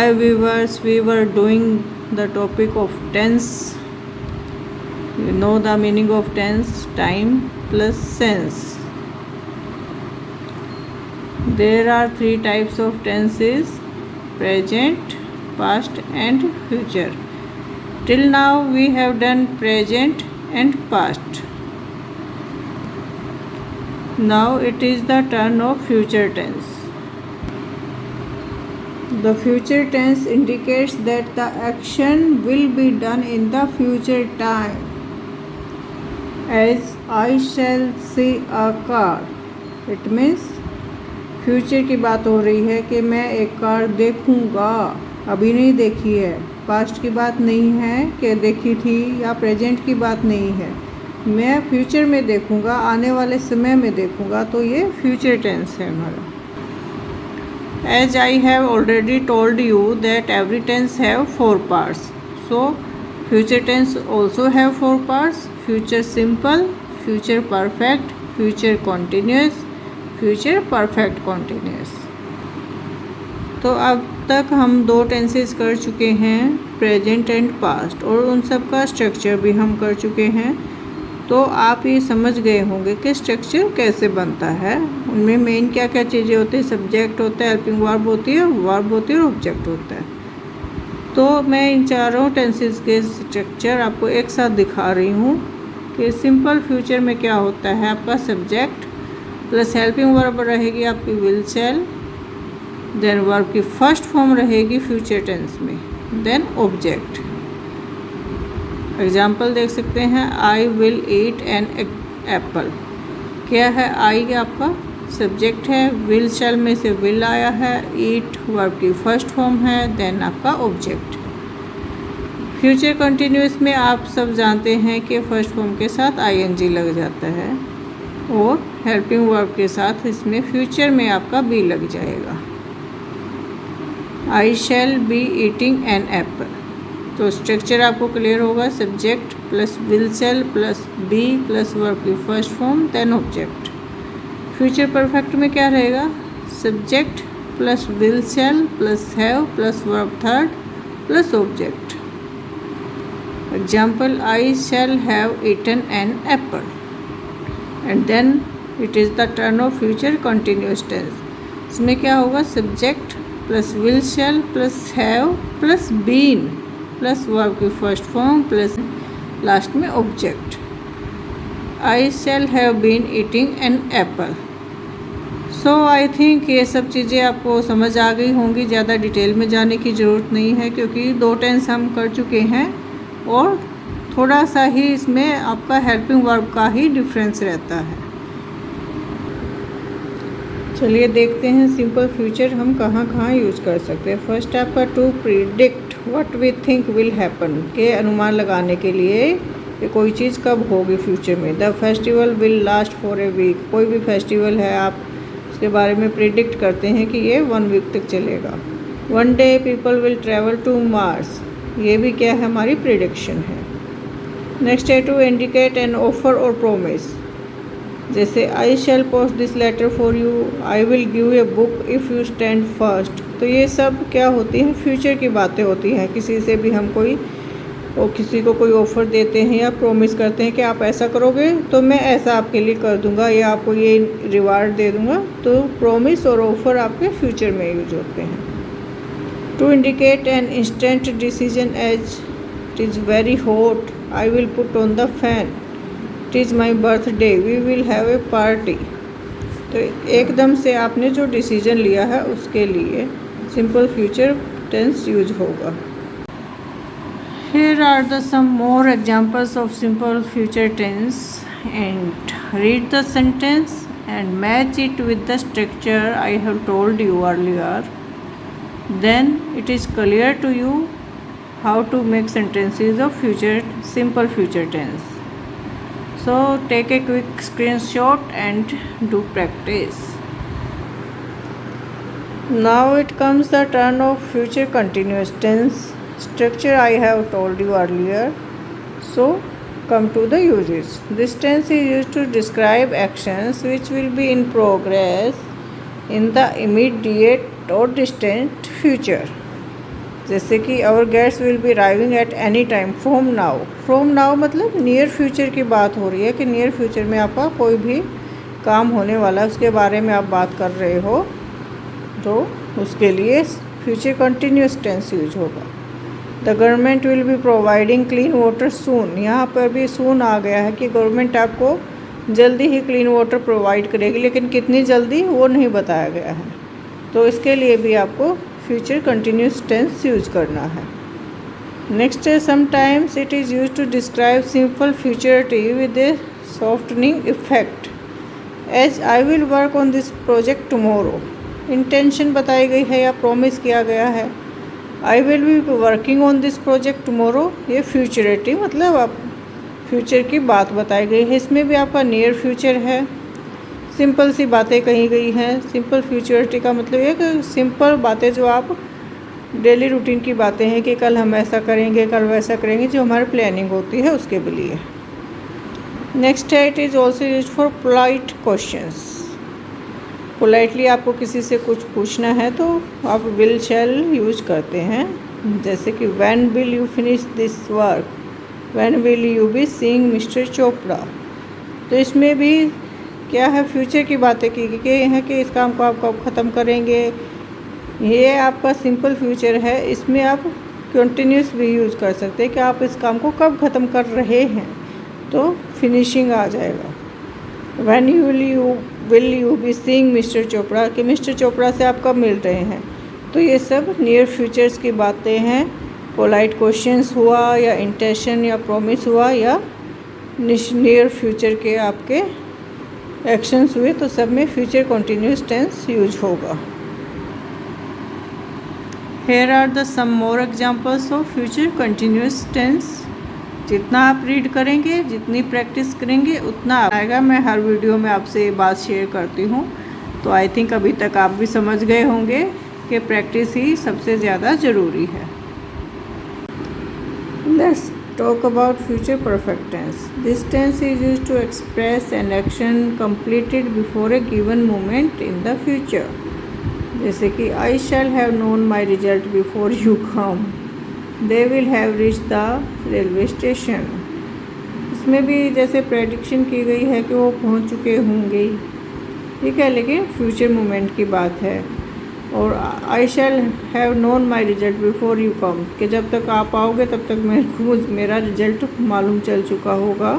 Hi viewers, we were doing the topic of tense. You know the meaning of tense, time plus sense. There are three types of tenses: present, past and future. Till now we have done present and past. Now it is the turn of future tense. The future tense indicates that the action will be done in the future time. As I shall see a car, it means future की बात हो रही है कि मैं एक car देखूंगा, अभी नहीं देखी है। पास्ट की बात नहीं है कि देखी थी, या प्रेजेंट की बात नहीं है, मैं फ्यूचर में देखूंगा, आने वाले समय में देखूंगा, तो ये फ्यूचर टेंस है हमारा। As I have already told you that every tense have 4 parts. So future tense also have 4 parts: future simple, future perfect, future continuous, future perfect continuous. तो अब तक हम 2 टेंसेस कर चुके हैं, प्रेजेंट एंड पास्ट, और उन सब का स्ट्रक्चर भी हम कर चुके हैं। तो आप ये समझ गए होंगे कि स्ट्रक्चर कैसे बनता है, उनमें मेन क्या क्या चीज़ें होती है। सब्जेक्ट होता है, हेल्पिंग वर्ब होती है, वर्ब होती है और ऑब्जेक्ट होता है। तो मैं इन चारों टेंसेस के स्ट्रक्चर आपको एक साथ दिखा रही हूँ कि सिंपल फ्यूचर में क्या होता है। आपका सब्जेक्ट प्लस हेल्पिंग वर्ब रहेगी आपकी विल शैल, देन वर्ब की फर्स्ट फॉर्म रहेगी फ्यूचर टेंस में, देन ऑब्जेक्ट। एग्जाम्पल देख सकते हैं, I will eat an apple. क्या है? आई आपका सब्जेक्ट है, विल शैल में से विल आया है, ईट वर्ब की फर्स्ट फॉर्म है, देन आपका ऑब्जेक्ट। फ्यूचर कंटिन्यूस में आप सब जानते हैं कि फर्स्ट फॉर्म के साथ आईएनजी लग जाता है, और हेल्पिंग वर्ब के साथ इसमें फ्यूचर में आपका बी लग जाएगा। I shall be eating an apple. तो स्ट्रक्चर आपको क्लियर होगा, subject plus will shall plus be plus verb की first form, then object. Future perfect में क्या रहेगा? Subject plus will shall plus have plus verb third plus object. Example, I shall have eaten an apple, and then it is the turn of future continuous tense. इसमें क्या होगा? Subject plus will shall plus have plus been plus verb की first form plus last में object. I shall have been eating an apple. So I think ये सब चीज़ें आपको समझ आ गई होंगी, ज़्यादा डिटेल में जाने की ज़रूरत नहीं है, क्योंकि 2 टेंस हम कर चुके हैं, और थोड़ा सा ही इसमें आपका हेल्पिंग वर्ब का ही डिफरेंस रहता है। चलिए देखते हैं सिंपल फ्यूचर हम कहाँ कहाँ यूज़ कर सकते हैं। फर्स्ट आपका to predict what we think will happen, के अनुमान लगाने के लिए कि कोई चीज़ कब होगी फ्यूचर में। The festival will last for a week. कोई भी फेस्टिवल है, आप इसके बारे में प्रिडिक्ट करते हैं कि ये 1 वीक तक चलेगा। One day people will travel to Mars. ये भी क्या है? हमारी प्रिडिक्शन है। नेक्स्ट है टू इंडिकेट एन ऑफर और प्रोमिस। जैसे I shall post this letter for you, I will give a book if you stand first. तो ये सब क्या होती हैं? फ्यूचर की बातें होती हैं। किसी से भी हम किसी को कोई ऑफ़र देते हैं या प्रोमिस करते हैं कि आप ऐसा करोगे तो मैं ऐसा आपके लिए कर दूंगा, या आपको ये रिवार्ड दे दूंगा। तो प्रोमिस और ऑफ़र आपके फ्यूचर में यूज होते हैं। To indicate an instant decision, as it is very hot, I will put on the fan, it is my birthday, we will have a party. तो एकदम से आपने जो डिसीजन लिया है उसके लिए सिंपल फ्यूचर टेंस यूज होगा। Here are the some more examples of simple future tense, and read the sentence and match it with the structure I have told you earlier. Then it is clear to you how to make sentences of simple future tense. So take a quick screenshot and do practice. Now it comes the turn of future continuous tense. Structure I have told you earlier. So come to the uses. This tense is used to describe actions which will be in progress in the immediate or distant future. जैसे कि our guests will be arriving at any time from now. From now मतलब near future की बात हो रही है कि near future में आपका कोई भी काम होने वाला है, उसके बारे में आप बात कर रहे हो, तो उसके लिए फ्यूचर कंटिन्यूस टेंस यूज होगा। The government will be providing clean water soon. यहाँ पर भी सून आ गया है कि गवर्नमेंट आपको जल्दी ही क्लीन वाटर प्रोवाइड करेगी, लेकिन कितनी जल्दी वो नहीं बताया गया है, तो इसके लिए भी आपको फ्यूचर कंटिन्यूस टेंस यूज करना है। नेक्स्ट है sometimes it is use to describe simple futurity with a softening effect, as I will work on this project tomorrow. Intention बताई गई है या प्रॉमिस किया गया है। I will be working on this project tomorrow, ये futurity मतलब आप फ्यूचर की बात बताई गई है। इसमें भी आपका नियर फ्यूचर है, सिंपल सी बातें कही गई हैं। सिंपल फ्यूचरिटी का मतलब ये कि सिंपल बातें जो आप डेली रूटीन की बातें हैं कि कल हम ऐसा करेंगे, कल वैसा करेंगे, जो हमारी प्लानिंग होती है उसके लिए। नेक्स्ट है it is also use for polite questions. Politely आपको किसी से कुछ पूछना है तो आप विल शैल यूज करते हैं, जैसे कि when will you finish this work, when will you be seeing mister Chopra. तो इसमें भी क्या है, फ्यूचर की बातें की गई हैं कि इस काम को आप कब ख़त्म करेंगे। ये आपका सिंपल फ्यूचर है, इसमें आप कंटिन्यूस भी यूज़ कर सकते हैं कि आप इस काम को कब ख़त्म कर रहे हैं, तो फिनिशिंग आ जाएगा। When will you be seeing mister Chopra, कि मिस्टर चोपड़ा से आप कब मिल रहे हैं। तो ये सब नियर फ्यूचर्स की बातें हैं। पोलाइट क्वेश्चंस हुआ या इंटेंशन या प्रॉमिस हुआ या नियर फ्यूचर के आपके एक्शंस हुए, तो सब में फ्यूचर कंटिन्यूस टेंस यूज होगा। Here are the some more examples of future continuous tense. जितना आप रीड करेंगे, जितनी प्रैक्टिस करेंगे, उतना आएगा। मैं हर वीडियो में आपसे ये बात शेयर करती हूँ, तो आई थिंक अभी तक आप भी समझ गए होंगे कि प्रैक्टिस ही सबसे ज़्यादा ज़रूरी है। Let's talk about future perfect tense. This tense is used to express an action completed before a given moment in the future. जैसे कि I shall have known my result before you come. They will have reached the railway station. इसमें भी जैसे prediction की गई है कि वो पहुंच चुके होंगे, ठीक है, लेकिन फ्यूचर मोमेंट की बात है। और I shall have known my result before you come, कि जब तक आप आओगे तब तक मेरा रिजल्ट मालूम चल चुका होगा।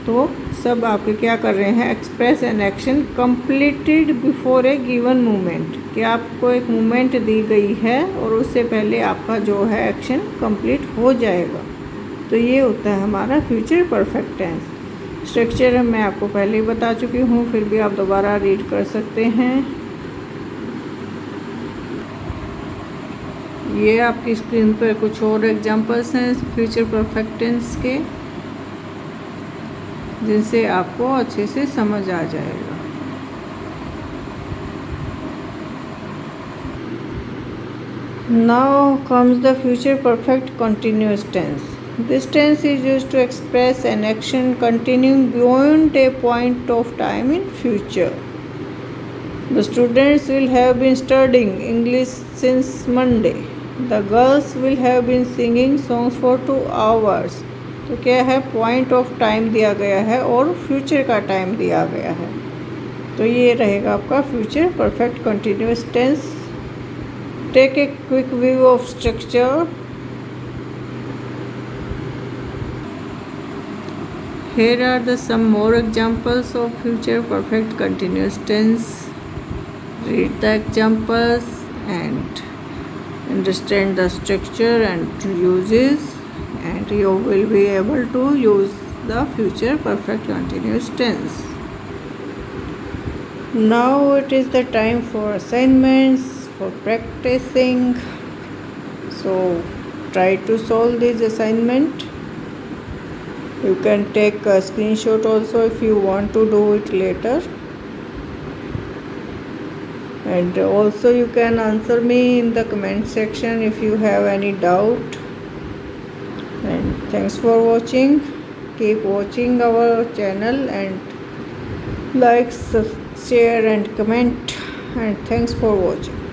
तो सब आपके क्या कर रहे हैं, express an action completed before A given moment, कि आपको एक मोमेंट दी गई है और उससे पहले आपका जो है एक्शन कंप्लीट हो जाएगा। तो ये होता है हमारा फ्यूचर परफेक्ट टेंस। स्ट्रक्चर मैं आपको पहले ही बता चुकी हूँ, फिर भी आप दोबारा रीड कर सकते हैं। ये आपकी स्क्रीन पर कुछ और एग्जांपल्स हैं फ्यूचर परफेक्ट टेंस के, जिनसे आपको अच्छे से समझ आ जाएगा। Now comes the future perfect continuous tense. This tense is used to express an action continuing beyond a point of time in future. The students will have been studying English since Monday. The girls will have been singing songs for 2 hours. तो क्या है, point of time दिया गया है और future का time दिया गया है, तो ये रहेगा आपका future perfect continuous tense. Take a quick view of structure. Here are the some more examples of future perfect continuous tense. Read the examples and understand the structure and uses, and you will be able to use the future perfect continuous tense. Now it is the time for assignments, for practicing. So try to solve this assignment. You can take a screenshot also if you want to do it later. And also you can answer me in the comment section if you have any doubt. And thanks for watching. Keep watching our channel and like, share and comment, and thanks for watching.